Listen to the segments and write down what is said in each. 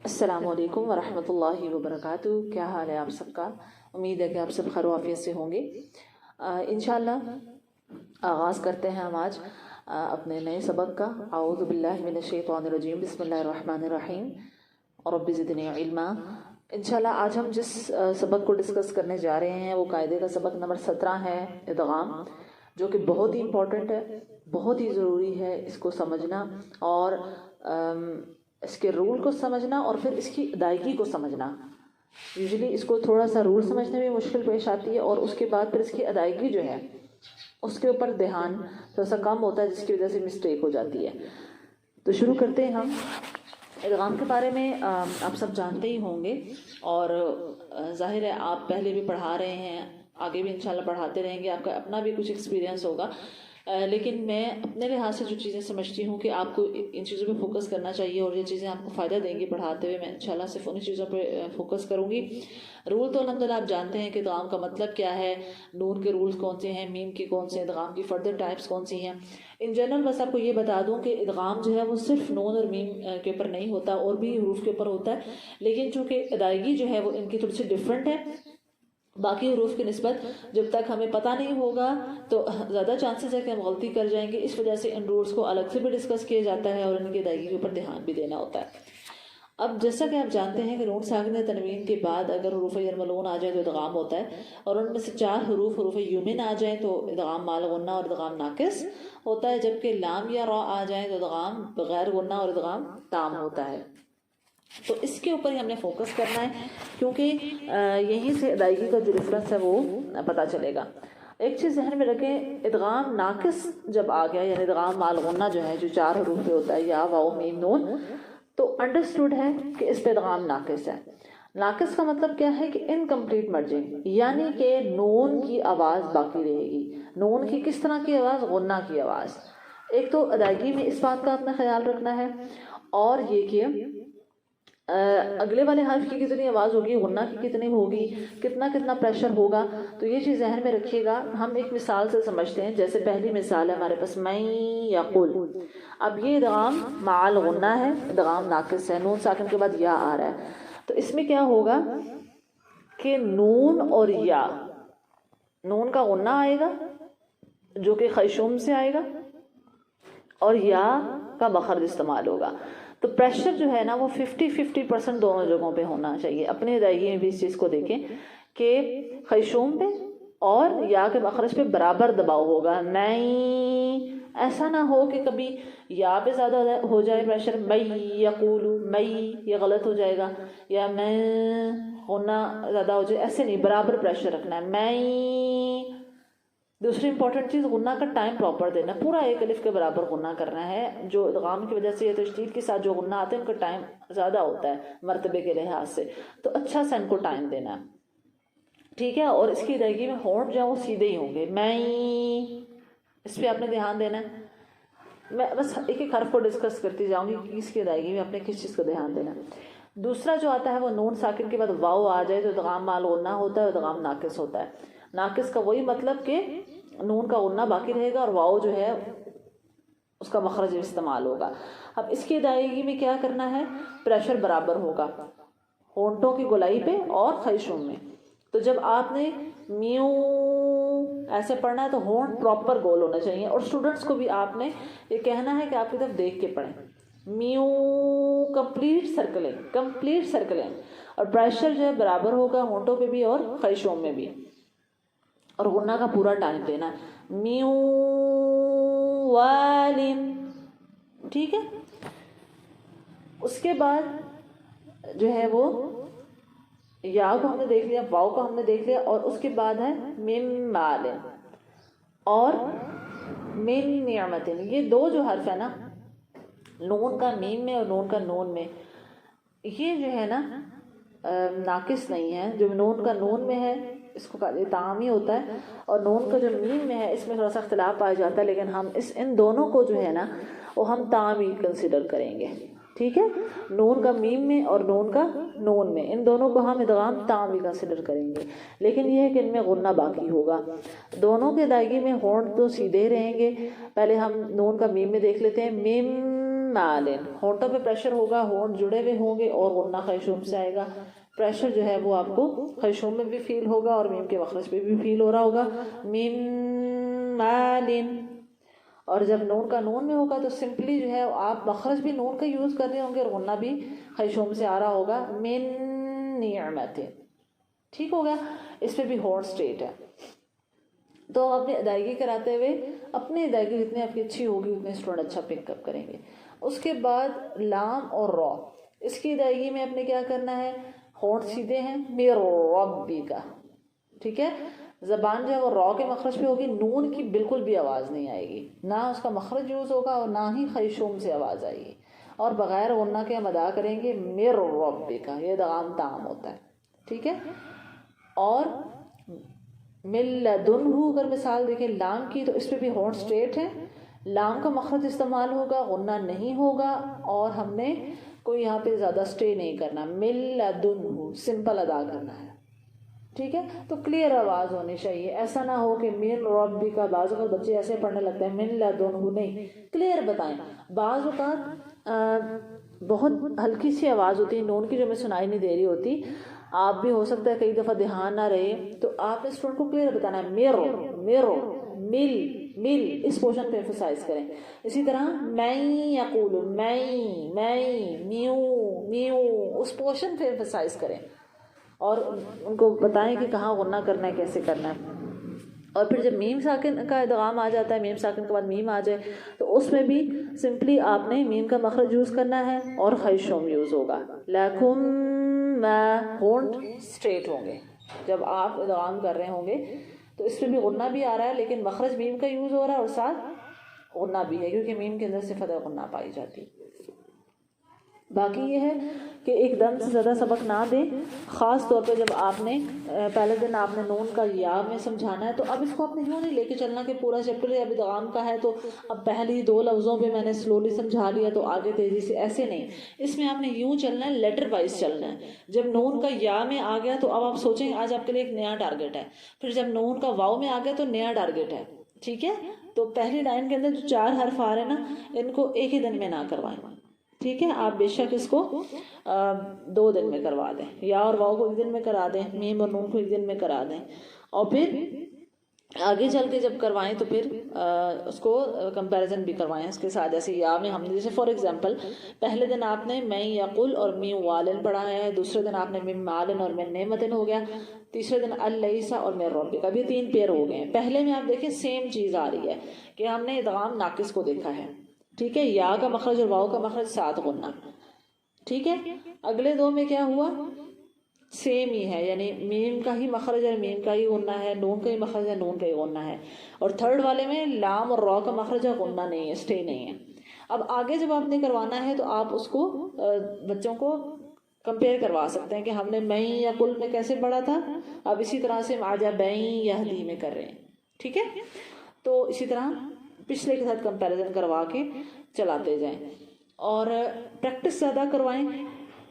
السلام علیکم ورحمۃ اللہ وبرکاتہ. کیا حال ہے آپ سب کا؟ امید ہے کہ آپ سب خیر و عافیت سے ہوں گے. انشاءاللہ آغاز کرتے ہیں ہم آج اپنے نئے سبق کا. اعوذ باللہ من الشیطان الرجیم. بسم اللہ الرحمن الرحیم. رب زدنی علما. انشاءاللہ آج ہم جس سبق کو ڈسکس کرنے جا رہے ہیں وہ قاعدے کا سبق نمبر 17 ہے، ادغام، جو کہ بہت ہی امپورٹنٹ ہے، بہت ہی ضروری ہے اس کو سمجھنا اور اس کے رول کو سمجھنا اور پھر اس کی ادائیگی کو سمجھنا. یوزلی اس کو تھوڑا سا رول سمجھنے میں مشکل پیش آتی ہے اور اس کے بعد پھر اس کی ادائیگی جو ہے اس کے اوپر دھیان تھوڑا سا کم ہوتا ہے، جس کی وجہ سے مسٹیک ہو جاتی ہے. تو شروع کرتے ہیں ہم. ادغام کے بارے میں آپ سب جانتے ہی ہوں گے اور ظاہر ہے آپ پہلے بھی پڑھا رہے ہیں، آگے بھی انشاءاللہ پڑھاتے رہیں گے، آپ کا اپنا بھی کچھ ایکسپیرینس ہوگا. لیکن میں اپنے لحاظ سے جو چیزیں سمجھتی ہوں کہ آپ کو ان چیزوں پہ فوکس کرنا چاہیے اور یہ چیزیں آپ کو فائدہ دیں گی پڑھاتے ہوئے، میں انشاءاللہ صرف انہی چیزوں پہ فوکس کروں گی. رول تو الحمدللہ آپ جانتے ہیں کہ ادغام کا مطلب کیا ہے، نون کے رولز کون سے ہیں، میم کے کون سے، ادغام کی فردر ٹائپس کون سی ہیں. ان جنرل بس آپ کو یہ بتا دوں کہ ادغام جو ہے وہ صرف نون اور میم کے اوپر نہیں ہوتا، اور بھی حروف کے اوپر ہوتا ہے، لیکن چونکہ ادائیگی جو ہے وہ ان کی تھوڑی سی ڈفرینٹ ہے باقی حروف کی نسبت. جب تک ہمیں پتہ نہیں ہوگا تو زیادہ چانسز ہے کہ ہم غلطی کر جائیں گے، اس وجہ سے ان رولز کو الگ سے بھی ڈسکس کیا جاتا ہے اور ان کی ادائیگی کے اوپر دھیان بھی دینا ہوتا ہے. اب جیسا کہ آپ جانتے ہیں کہ نون ساکنہ تنوین کے بعد اگر حروف یرملون آ جائے تو ادغام ہوتا ہے، اور ان میں سے 4 حروف یومن آ جائیں تو ادغام مال غنہ اور ادغام ناقص ہوتا ہے، جبکہ لام یا را آ جائیں تو ادغام بغیر غنہ اور ادغام تام ہوتا ہے. تو اس کے اوپر ہی ہم نے فوکس کرنا ہے کیونکہ یہیں سے ادائیگی کا جو ڈفرنس ہے وہ پتہ چلے گا. ایک چیز ذہن میں رکھیں، ادغام ناقص جب آ گیا یعنی ادغام مال غنہ جو ہے جو 4 حروف پہ ہوتا ہے، یا واو میم نون، تو انڈرسٹوڈ ہے کہ اس پہ ادغام ناقص ہے. ناقص کا مطلب کیا ہے کہ انکمپلیٹ مرجنگ، یعنی کہ نون کی آواز باقی رہے گی. نون کی کس طرح کی آواز؟ غنہ کی آواز. ایک تو ادائیگی میں اس بات کا اپنا خیال رکھنا ہے، اور یہ کہ اگلے والے حرف کی کتنی آواز ہوگی، غنہ کی کتنی ہوگی، کتنا پریشر ہوگا. تو یہ چیز ذہن میں رکھیے گا. ہم ایک مثال سے سمجھتے ہیں. جیسے پہلی مثال ہے ہمارے پاس میں یقول. اب یہ ادغام مع غنہ ہے، ادغام ناقص ہے، نون ساکن کے بعد یا آ رہا ہے. تو اس میں کیا ہوگا کہ نون اور یا، نون کا غنہ آئے گا جو کہ خیشوم سے آئے گا، اور یا کا مخرج استعمال ہوگا. تو پریشر جو ہے نا وہ 50-50% دونوں جگہوں پہ ہونا چاہیے. اپنی ادائیگی میں بھی اس چیز کو دیکھیں کہ خیشوم پہ اور یا کے مخرج پہ برابر دباؤ ہوگا. نہیں، ایسا نہ ہو کہ کبھی یا پہ زیادہ ہو جائے پریشر، میں یقولو، میں یہ غلط ہو جائے گا، یا میں ہونا زیادہ ہو جائے، ایسے نہیں، برابر پریشر رکھنا ہے. میں دوسری امپورٹنٹ چیز، غنہ کا ٹائم پراپر دینا، پورا ایک الف کے برابر غنہ کرنا ہے. جو ادغام کی وجہ سے یا تشدید کے ساتھ جو غنہ آتے ہیں ان کا ٹائم زیادہ ہوتا ہے مرتبے کے لحاظ سے، تو اچھا سا ان کو ٹائم دینا ہے، ٹھیک ہے. اور اس کی ادائیگی میں ہونٹ جو ہے وہ سیدھے ہی ہوں گے. میں، اس پہ آپ نے دھیان دینا ہے. میں بس ایک ایک حرف کو ڈسکس کرتی جاؤں گی کہ اس کی ادائیگی میں آپ نے کس چیز کا دھیان دینا ہے. دوسرا جو آتا ہے وہ نون ساکن کے بعد واو آ جائے تو ادغام مال غنہ ہوتا ہے، ادغام ناقص ہوتا ہے. ناقص کا وہی مطلب کہ نون کا غنہ باقی رہے گا اور واو جو ہے اس کا مخرج استعمال ہوگا. اب اس کی ادائیگی میں کیا کرنا ہے؟ پریشر برابر ہوگا ہونٹوں کی گولائی پہ اور خیشوم میں. تو جب آپ نے میو ایسے پڑھنا ہے تو ہونٹ پراپر گول ہونا چاہیے، اور اسٹوڈنٹس کو بھی آپ نے یہ کہنا ہے کہ آپ کی طرف دیکھ کے پڑھیں. میو، کمپلیٹ سرکلنگ، اور پریشر جو ہے برابر ہوگا ہونٹوں پہ بھی اور خیشوم میں بھی، اور غنہ کا پورا ٹائم دینا. میو والن، ٹھیک ہے. اس کے بعد جو ہے وہ یا کو ہم نے دیکھ لیا، واو کو ہم نے دیکھ لیا، اور اس کے بعد ہے مم مالن اور من نعمتن. یہ دو جو حرف ہے نا، نون کا میم میں اور نون کا نون میں، یہ جو ہے نا ناقص نہیں ہے. جو نون کا نون میں ہے اس کو تام ہی ہوتا ہے، اور نون کا جو میم میں ہے اس میں تھوڑا سا اختلاف پایا جاتا ہے، لیکن ہم ان دونوں کو جو ہے نا وہ ہم تام ہی کنسیڈر کریں گے، ٹھیک ہے. نون کا میم میں اور نون کا نون میں، ان دونوں کو ہم ادغام تام ہی کنسیڈر کریں گے، لیکن یہ ہے کہ ان میں غنہ باقی ہوگا. دونوں کی ادائیگی میں ہونٹ تو سیدھے رہیں گے. پہلے ہم نون کا میم میں دیکھ لیتے ہیں. میم मालिन, होंठों पे प्रेशर होगा, होंठ जुड़े हुए होंगे और गुन्ना खैशूम से आएगा। प्रेशर जो है वो आपको खैशूम में भी फील होगा और मीम के मखरज पे भी फील हो रहा होगा, मिन मालिन। और जब नून का नून में होगा तो सिंपली जो है आप मखरज भी नून का यूज़ कर रहे होंगे और गुन्ना भी खैशूम से आ रहा होगा, मिन निअमतिन। ठीक हो गया, इस पे भी होंठ स्ट्रेट है। तो अपनी अदायगी कराते हुए अपनी अदायगी जितनी आपकी अच्छी होगी उतने स्टूडेंट अच्छा पिकअप करेंगे। उसके बाद लाम और रॉ, इसकी अदायगी में आपने क्या करना है, होंठ सीधे हैं, मेर रब्बी का, ठीक है। ज़बान जो है वो रॉ के मखरज पे होगी, नून की बिल्कुल भी आवाज़ नहीं आएगी, ना उसका मखरज यूज़ होगा और ना ही खैशूम से आवाज़ आएगी। और बग़ैर गुन्ना के हम अदा करेंगे मेर रब्बी का, ये दगाम ताम होता है, ठीक है। और मिल्लदुन्हु अगर मिसाल देखें लाम की, तो इस पर भी होंठ स्ट्रेट है, लाम का मखरज इस्तेमाल होगा, गुन्ना नहीं होगा और हमने कोई यहाँ पे ज़्यादा स्टे नहीं करना, मिल्लदुन्हु सिंपल अदा करना है, ठीक है। तो क्लियर आवाज़ होनी चाहिए, ऐसा ना हो कि मिन रब्बी का, बाज़ वक़्त बच्चे ऐसे पढ़ने लगते हैं मिल्लदुन्हु, नहीं, क्लियर बताएं। बाज़ वक़्त बहुत हल्की सी आवाज़ होती है नून की जो हमें सुनाई नहीं दे रही होती, आप भी हो सकता है कई दफ़ा ध्यान ना रहे, तो आपने स्टूडेंट को क्लियर बताना है मेरो मेरो मिल मिल, इस पोर्शन पे एम्फसाइज करें। इसी तरह मैं यक़ूलु मैं म्यू म्यू, उस पोर्शन पे एम्फसाइज करें और उनको बताएं कि कहाँ गुन्ना करना है, कैसे करना है। और फिर जब मीम साकिन का इदगाम आ जाता है, मीम साकिन के बाद मीम आ जाए, तो उसमें भी सिंपली आपने मीम का मखरज यूज़ करना है और खैशूम यूज़ होगा। लकुम होंठ स्ट्रेट होंगे जब आप इदगाम कर रहे होंगे, तो इसमें भी गुन्ना भी आ रहा है लेकिन मखरज मीम का यूज़ हो रहा है और साथ गुन्ना भी है, क्योंकि मीम के अंदर सिफत गुन्ना पाई जाती है। बाकी ये है कि एकदम से ज़्यादा सबक ना दें, ख़ास तौर पे जब आपने पहले दिन आपने नून का या में समझाना है, तो अब इसको आपने यूँ नहीं लेके चलना कि पूरा चैप्टर अभी इदगाम का है तो अब पहली 2 लफ्ज़ों पे मैंने स्लोली समझा लिया तो आगे तेज़ी से, ऐसे नहीं। इसमें आपने यूँ चलना है, लेटर वाइज चलना है। जब नून का या में आ गया तो अब आप सोचेंगे आज आपके लिए एक नया टारगेट है, फिर जब नून का वाव में आ गया तो नया टारगेट है, ठीक है। तो पहली लाइन के अंदर जो 4 हर्फ आ रहे हैं ना, इनको एक ही दिन में ना करवाएं, ठीक है। आप बेशक इसको 2 दिन में करवा दें, या और वाव को एक दिन में करा दें, मीम और नून को एक दिन में करा दें, और फिर आगे चल के जब करवाएं तो फिर उसको कंपैरिजन भी करवाएं इसके साथ। जैसे या में हमने, जैसे फॉर एग्जांपल पहले दिन आपने मैं यकुल और मीम वालिन पढ़ा है, दूसरे दिन आपने मिम मालिन और मिन नेमतिन हो गया, तीसरे दिन अल-लैसा और मिन रब्बिका, भी 3 पेयर हो गए। पहले में आप देखें सेम चीज़ आ रही है कि हमने इदगाम नाकिस को देखा है, ठीक है, या का मखरज और वाव का मखरज साथ गुन्ना, ठीक है। अगले 2 में क्या हुआ, सेम ही है, यानी मीम का ही मखरज है, मीम का ही गुन्ना है, नून का ही मखरज है, नून का ही गुन्ना है। और थर्ड वाले में लाम और रॉ का मखरज है, गुन्ना नहीं है, स्टे नहीं है। अब आगे जब आपने करवाना है तो आप उसको बच्चों को कंपेयर करवा सकते हैं कि हमने मैं या कुल में कैसे पढ़ा था, अब इसी तरह से आजा बैं या हदी में कर रहे हैं, ठीक है। तो इसी तरह पिछले के साथ कंपैरिजन करवा के चलाते जाएं और प्रैक्टिस ज़्यादा करवाएं,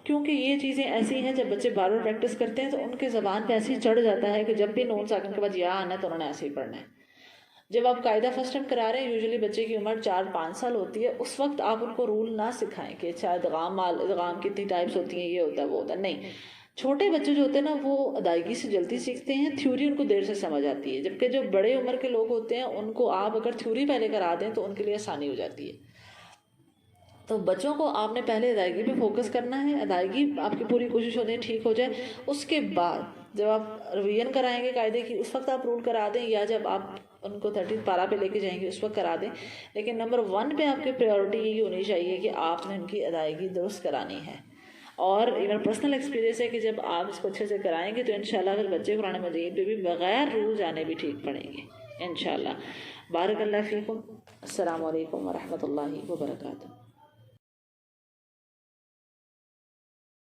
क्योंकि ये चीज़ें ऐसी हैं जब बच्चे बार बार प्रैक्टिस करते हैं तो उनके ज़बान पे ऐसे ही चढ़ जाता है कि जब भी नून साकिन के बाद या आना है तो उन्होंने ऐसे ही पढ़ना है। जब आप कायदा फर्स्ट टाइम करा रहे हैं, यूजुअली बच्चे की उम्र 4-5 साल होती है, उस वक्त आप उनको रूल ना सिखाएं कि अच्छा इदगाम कितनी टाइप्स होती हैं, ये होता है वो होता है, नहीं। छोटे बच्चे जो होते हैं ना वो अदायगी से जल्दी सीखते हैं, थ्योरी उनको देर से समझ आती है, जबकि जो बड़े उम्र के लोग होते हैं उनको आप अगर थ्योरी पहले करा दें तो उनके लिए आसानी हो जाती है। तो बच्चों को आपने पहले अदायगी पे फोकस करना है, अदायगी आपकी पूरी कोशिश होती है ठीक हो जाए, उसके बाद जब आप रिवीजन कराएंगे कायदे की उस वक्त आप रूल करा दें, या जब आप उनको 13 पारा पे लेके जाएंगे उस वक्त करा दें। लेकिन नंबर 1 पे आपकी प्रायोरिटी यही होनी चाहिए कि आपने उनकी अदायगी दुरुस्त करानी है। और मेरा पर्सनल एक्सपीरियंस है कि जब आप इसको अच्छे से कराएंगे तो इंशाल्लाह फिर बच्चे कुरान मजीद पे भी बग़ैर रूल जाने भी ठीक पढ़ेंगे इंशाल्लाह। बारकल्लाह फ़ीकुम। अस्सलामु अलैकुम व रहमतुल्लाहि व बरकातुहू।